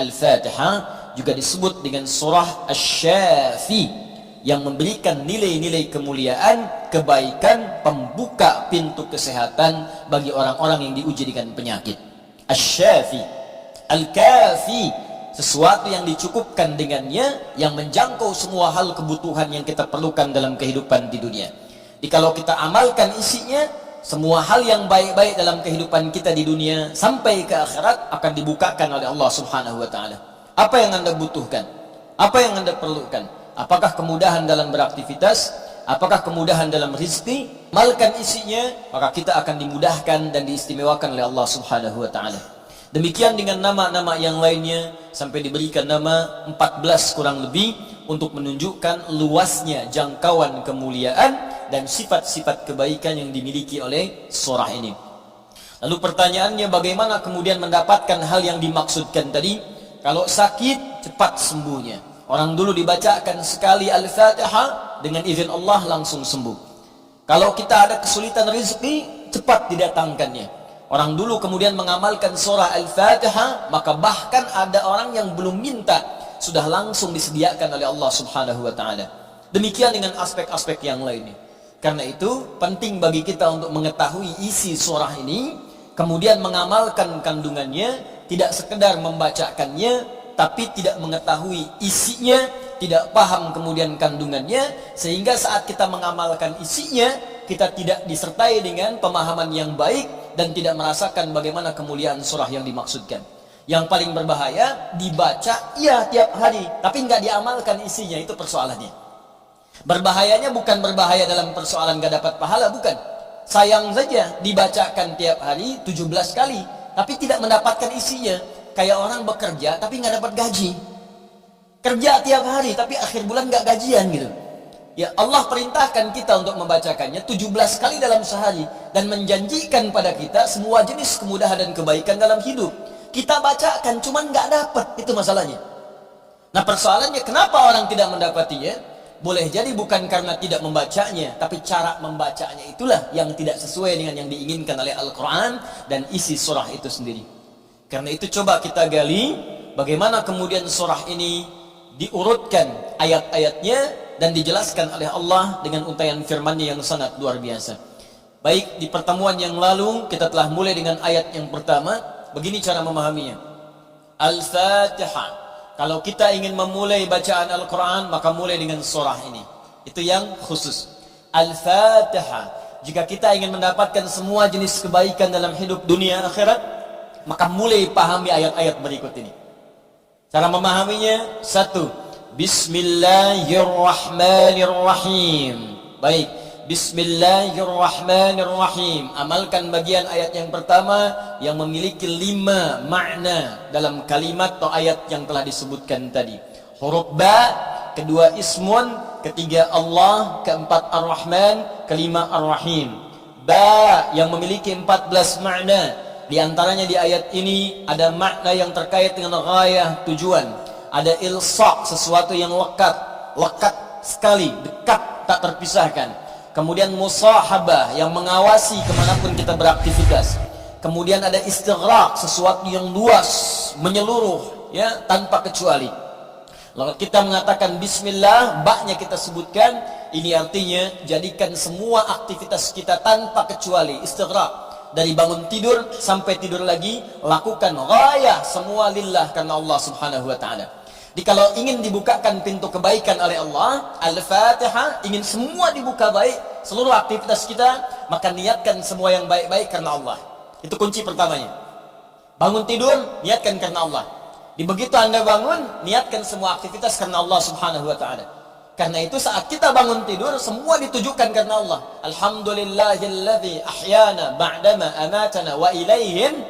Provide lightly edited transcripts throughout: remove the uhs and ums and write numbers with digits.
Al-Fatihah juga disebut dengan surah Asy-Syafi, yang memberikan nilai-nilai kemuliaan, kebaikan, pembuka pintu kesehatan bagi orang-orang yang diuji dengan penyakit. Asy-Syafi. Al-Kafi, sesuatu yang dicukupkan dengannya, yang menjangkau semua hal kebutuhan yang kita perlukan dalam kehidupan di dunia. Jadi kalau kita amalkan isinya, semua hal yang baik-baik dalam kehidupan kita di dunia sampai ke akhirat akan dibukakan oleh Allah Subhanahu wa taala. Apa yang Anda butuhkan? Apa yang Anda perlukan? Apakah kemudahan dalam beraktivitas? Apakah kemudahan dalam rezeki? Amalkan isinya, maka kita akan dimudahkan dan diistimewakan oleh Allah Subhanahu wa taala. Demikian dengan nama-nama yang lainnya, sampai diberikan nama 14 kurang lebih untuk menunjukkan luasnya jangkauan kemuliaan dan sifat-sifat kebaikan yang dimiliki oleh surah ini. Lalu pertanyaannya, bagaimana kemudian mendapatkan hal yang dimaksudkan tadi? Kalau sakit, cepat sembuhnya. Orang dulu dibacakan sekali Al-Fatihah, dengan izin Allah langsung sembuh. Kalau kita ada kesulitan rezeki, cepat didatangkannya. Orang dulu kemudian mengamalkan surah Al-Fatihah, maka bahkan ada orang yang belum minta, sudah langsung disediakan oleh Allah Subhanahu wa taala. Demikian dengan aspek-aspek yang lainnya. Karena itu penting bagi kita untuk mengetahui isi surah ini, kemudian mengamalkan kandungannya, tidak sekedar membacakannya, tapi tidak mengetahui isinya, tidak paham kemudian kandungannya, sehingga saat kita mengamalkan isinya, kita tidak disertai dengan pemahaman yang baik dan tidak merasakan bagaimana kemuliaan surah yang dimaksudkan. Yang paling berbahaya, dibaca iya tiap hari, tapi nggak diamalkan isinya, itu persoalannya. Berbahayanya bukan berbahaya dalam persoalan gak dapat pahala, bukan. Sayang saja dibacakan tiap hari 17 kali, tapi tidak mendapatkan isinya. Kayak orang bekerja tapi gak dapat gaji. Kerja tiap hari tapi akhir bulan gak gajian gitu. Ya, Allah perintahkan kita untuk membacakannya 17 kali dalam sehari, dan menjanjikan pada kita semua jenis kemudahan dan kebaikan dalam hidup. Kita bacakan cuman gak dapat, itu masalahnya. Nah persoalannya, kenapa orang tidak mendapatinya? Boleh jadi bukan karena tidak membacanya, tapi cara membacanya itulah yang tidak sesuai dengan yang diinginkan oleh Al-Quran dan isi surah itu sendiri. Karena itu coba kita gali bagaimana kemudian surah ini diurutkan ayat-ayatnya dan dijelaskan oleh Allah dengan untaian firman-Nya yang sangat luar biasa. Baik, di pertemuan yang lalu kita telah mulai dengan ayat yang pertama. Begini cara memahaminya. Al-Fatihah. Kalau kita ingin memulai bacaan Al-Quran, maka mulai dengan surah ini. Itu yang khusus. Al-Fatihah. Jika kita ingin mendapatkan semua jenis kebaikan dalam hidup dunia akhirat, maka mulai pahami ayat-ayat berikut ini. Cara memahaminya, 1. Bismillahirrahmanirrahim. Baik, Bismillahirrahmanirrahim. Amalkan bagian ayat yang pertama yang memiliki 5 makna dalam kalimat atau ayat yang telah disebutkan tadi. Huruf ba, kedua ismun, ketiga Allah, keempat ar-Rahman, kelima ar-Rahim. Ba yang memiliki 14 makna. Di antaranya di ayat ini ada makna yang terkait dengan ghayah, tujuan. Ada ilsaq, sesuatu yang lekat sekali, dekat, tak terpisahkan. Kemudian musahabah, yang mengawasi kemanapun kita beraktivitas. Kemudian ada istighraq, sesuatu yang luas, menyeluruh, ya, tanpa kecuali. Lalu kita mengatakan bismillah, ba-nya kita sebutkan, ini artinya jadikan semua aktivitas kita tanpa kecuali, istighraq. Dari bangun tidur sampai tidur lagi, lakukan ghayah, semua lillah, karena Allah Subhanahu wa taala. Jadi kalau ingin dibukakan pintu kebaikan oleh Allah, Al-Fatihah, ingin semua dibuka baik, seluruh aktivitas kita, maka niatkan semua yang baik-baik karena Allah. Itu kunci pertamanya. Bangun tidur, niatkan karena Allah. Di begitu Anda bangun, niatkan semua aktivitas karena Allah Subhanahu wa taala. Karena itu saat kita bangun tidur, semua ditujukan karena Allah. Alhamdulillahilladzi ahyana ba'dama amatana wa ilaihin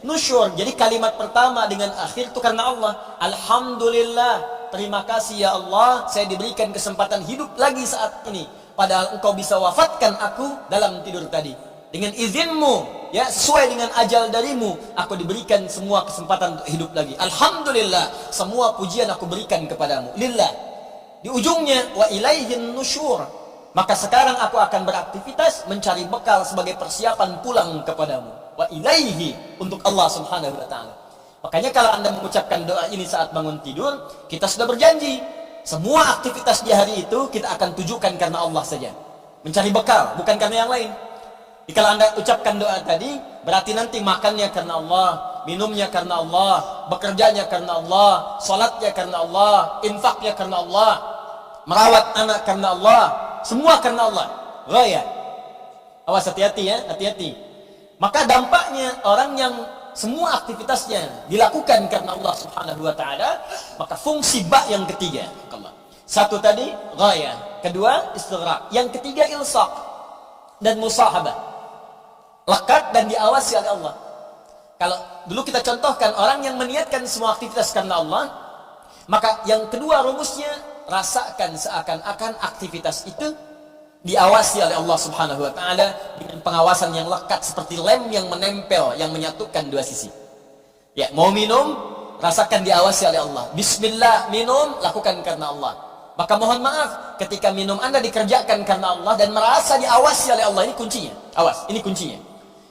nusyur. Jadi kalimat pertama dengan akhir itu karena Allah. Alhamdulillah, terima kasih ya Allah, saya diberikan kesempatan hidup lagi saat ini, padahal engkau bisa wafatkan aku dalam tidur tadi. Dengan izinmu, ya, sesuai dengan ajal darimu, aku diberikan semua kesempatan untuk hidup lagi. Alhamdulillah, semua pujian aku berikan kepadamu, lillah. Di ujungnya, wa ilaihin nusyur, maka sekarang aku akan beraktivitas mencari bekal sebagai persiapan pulang kepadamu. Wa ilaihi, untuk Allah Subhanahu wa taala. Makanya kalau Anda mengucapkan doa ini saat bangun tidur, kita sudah berjanji, semua aktivitas di hari itu kita akan tujukan karena Allah saja. Mencari bekal, bukan karena yang lain. Jadi kalau Anda ucapkan doa tadi, berarti nanti makannya karena Allah, minumnya karena Allah, bekerjanya karena Allah, salatnya karena Allah, infaknya karena Allah, merawat anak karena Allah, semua karena Allah. Raya. Awas, hati-hati ya, hati-hati. Maka dampaknya orang yang semua aktivitasnya dilakukan karena Allah Subhanahu wa taala, maka fungsi ba yang ketiga. Satu tadi ghaya, kedua istighraq, yang ketiga ilsaq dan musahabah. Lekat dan diawasi oleh Allah. Kalau dulu kita contohkan orang yang meniatkan semua aktivitas karena Allah, maka yang kedua rumusnya, rasakan seakan-akan aktivitas itu diawasi oleh Allah Subhanahu wa taala dengan pengawasan yang lekat seperti lem yang menempel, yang menyatukan dua sisi. Ya, mau minum, rasakan diawasi oleh Allah. Bismillah, minum, lakukan karena Allah. Maka mohon maaf ketika minum Anda dikerjakan karena Allah dan merasa diawasi oleh Allah, ini kuncinya. Awas, ini kuncinya.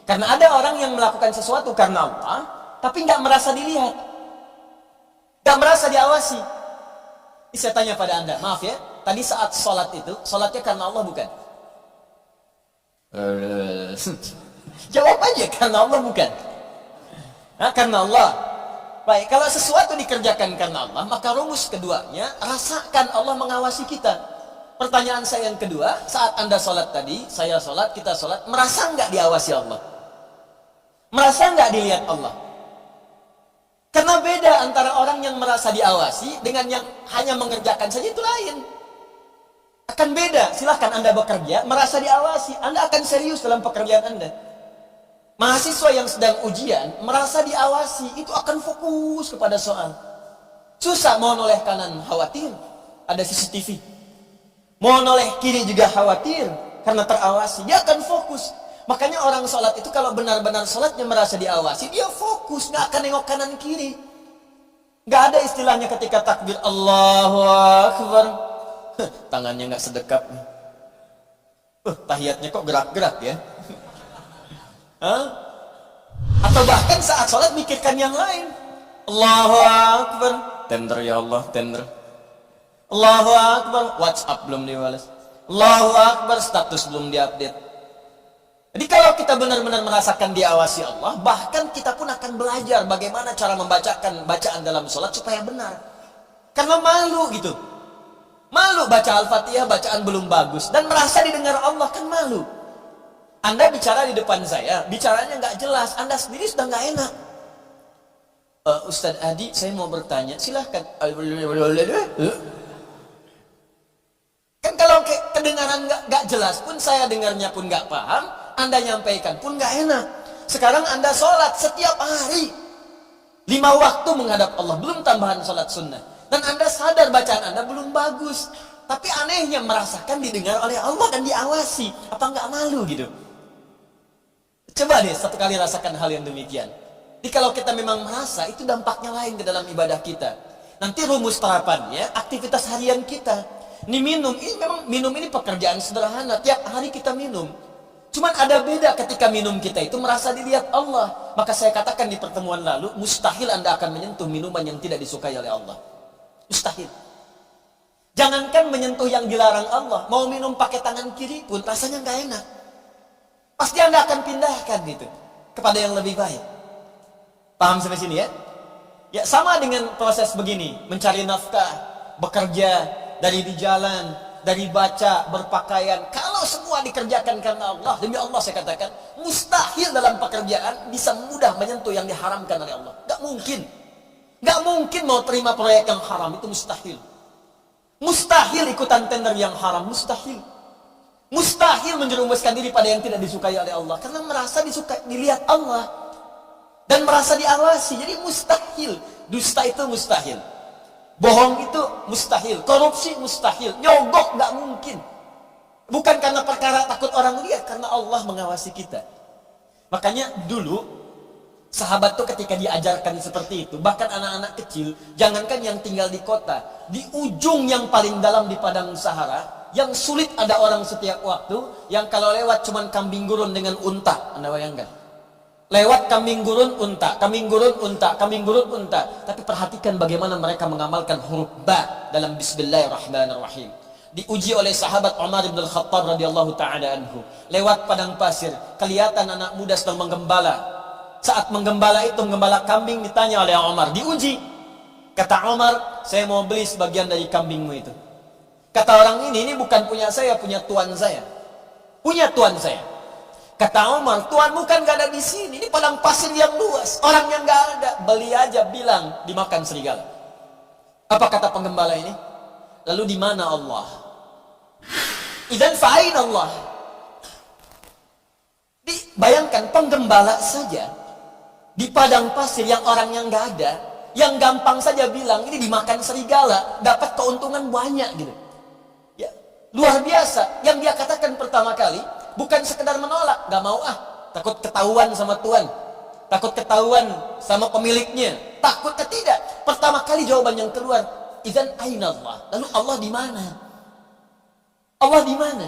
Karena ada orang yang melakukan sesuatu karena Allah, tapi nggak merasa dilihat, nggak merasa diawasi. Ini saya tanya pada Anda, maaf ya, tadi saat sholat itu, sholatnya karena Allah bukan? Jawab aja, karena Allah bukan? Nah, karena Allah. Baik, kalau sesuatu dikerjakan karena Allah, maka rumus keduanya, rasakan Allah mengawasi kita. Pertanyaan saya yang kedua, saat Anda sholat tadi, saya sholat, kita sholat, merasa nggak diawasi Allah? Merasa nggak dilihat Allah? Karena beda antara orang yang merasa diawasi dengan yang hanya mengerjakan saja, itu lain. Akan beda. Silahkan Anda bekerja, merasa diawasi, Anda akan serius dalam pekerjaan Anda. Mahasiswa yang sedang ujian, merasa diawasi, itu akan fokus kepada soal. Susah, mau noleh kanan, khawatir, ada CCTV. Mau noleh kiri juga khawatir, karena terawasi, dia akan fokus. Makanya orang sholat itu kalau benar-benar sholatnya merasa diawasi, dia fokus, nggak akan nengok kanan kiri. Nggak ada istilahnya ketika takbir Allahu Akbar, tangannya nggak sedekap. Tahiyatnya kok gerak-gerak ya? Atau bahkan saat sholat mikirkan yang lain. Allahu Akbar, tender ya Allah, tender. Allahu Akbar, WhatsApp belum dibalas. Allahu Akbar, status belum diupdate. Jadi kalau kita benar-benar merasakan diawasi Allah, bahkan kita pun akan belajar bagaimana cara membacakan bacaan dalam sholat supaya benar. Karena malu gitu. Malu baca Al-Fatihah, bacaan belum bagus. Dan merasa didengar Allah, kan malu. Anda bicara di depan saya, bicaranya nggak jelas, Anda sendiri sudah nggak enak. Ustadz Adi, saya mau bertanya, silahkan. Kan kalau kedengaran nggak jelas pun, saya dengarnya pun nggak paham, Anda nyampaikan pun nggak enak. Sekarang Anda sholat setiap hari 5 waktu menghadap Allah, belum tambahan sholat sunnah, dan Anda sadar bacaan Anda belum bagus, tapi anehnya merasakan didengar oleh Allah dan diawasi. Apa nggak malu gitu? Coba deh satu kali rasakan hal yang demikian. Jadi kalau kita memang merasa, itu dampaknya lain ke dalam ibadah kita. Nanti rumus terapannya, aktivitas harian kita. Ini minum, ini memang minum ini pekerjaan sederhana, tiap hari kita minum. Cuman ada beda ketika minum kita itu merasa dilihat Allah. Maka saya katakan di pertemuan lalu, mustahil Anda akan menyentuh minuman yang tidak disukai oleh Allah. Mustahil. Jangankan menyentuh yang dilarang Allah, mau minum pakai tangan kiri pun rasanya nggak enak. Pasti Anda akan pindahkan gitu kepada yang lebih baik. Paham sampai sini ya? Ya, sama dengan proses begini, mencari nafkah, bekerja, dari di jalan, dari baca, berpakaian. Kalau semua dikerjakan karena Allah, demi Allah saya katakan, mustahil dalam pekerjaan bisa mudah menyentuh yang diharamkan oleh Allah. Gak mungkin. Gak mungkin mau terima proyek yang haram, itu mustahil. Mustahil ikutan tender yang haram, mustahil. Mustahil menjerumuskan diri pada yang tidak disukai oleh Allah, karena merasa disukai, dilihat Allah, dan merasa diawasi. Jadi mustahil. Dusta itu mustahil. Bohong itu mustahil, korupsi mustahil, nyogok gak mungkin. Bukan karena perkara takut orang lihat, karena Allah mengawasi kita. Makanya dulu sahabat tuh ketika diajarkan seperti itu, bahkan anak-anak kecil, jangankan yang tinggal di kota, di ujung yang paling dalam di padang Sahara, yang sulit ada orang setiap waktu, yang kalau lewat cuman kambing gurun dengan unta, Anda bayangkan. Lewat kambing gurun unta, kambing gurun unta, kambing gurun unta. Tapi perhatikan bagaimana mereka mengamalkan huruf ba dalam Bismillahirrahmanirrahim. Diuji oleh sahabat Umar bin Al-Khattab radhiyallahu taala anhu. Lewat padang pasir, kelihatan anak muda sedang menggembala. Saat menggembala itu, menggembala kambing, ditanya oleh Umar, diuji. Kata Umar, saya mau beli sebagian dari kambingmu itu. Kata orang ini bukan punya saya, punya tuan saya. Punya tuan saya. Kata Umar, tuanmu kan gak ada di sini. Ini padang pasir yang luas. Orang yang gak ada. Beli aja, bilang dimakan serigala. Apa kata penggembala ini? Lalu di mana Allah? Idzan fa'ain Allah. Bayangkan penggembala saja di padang pasir yang orang yang gak ada, yang gampang saja bilang ini dimakan serigala, dapat keuntungan banyak gitu. Ya, luar biasa. Yang dia katakan pertama kali bukan sekedar menolak, gak mau takut ketahuan sama Tuhan, takut ketahuan sama pemiliknya, takutnya tidak. Pertama kali jawaban yang keluar, idzan aina Allah. Lalu Allah di mana? Allah di mana?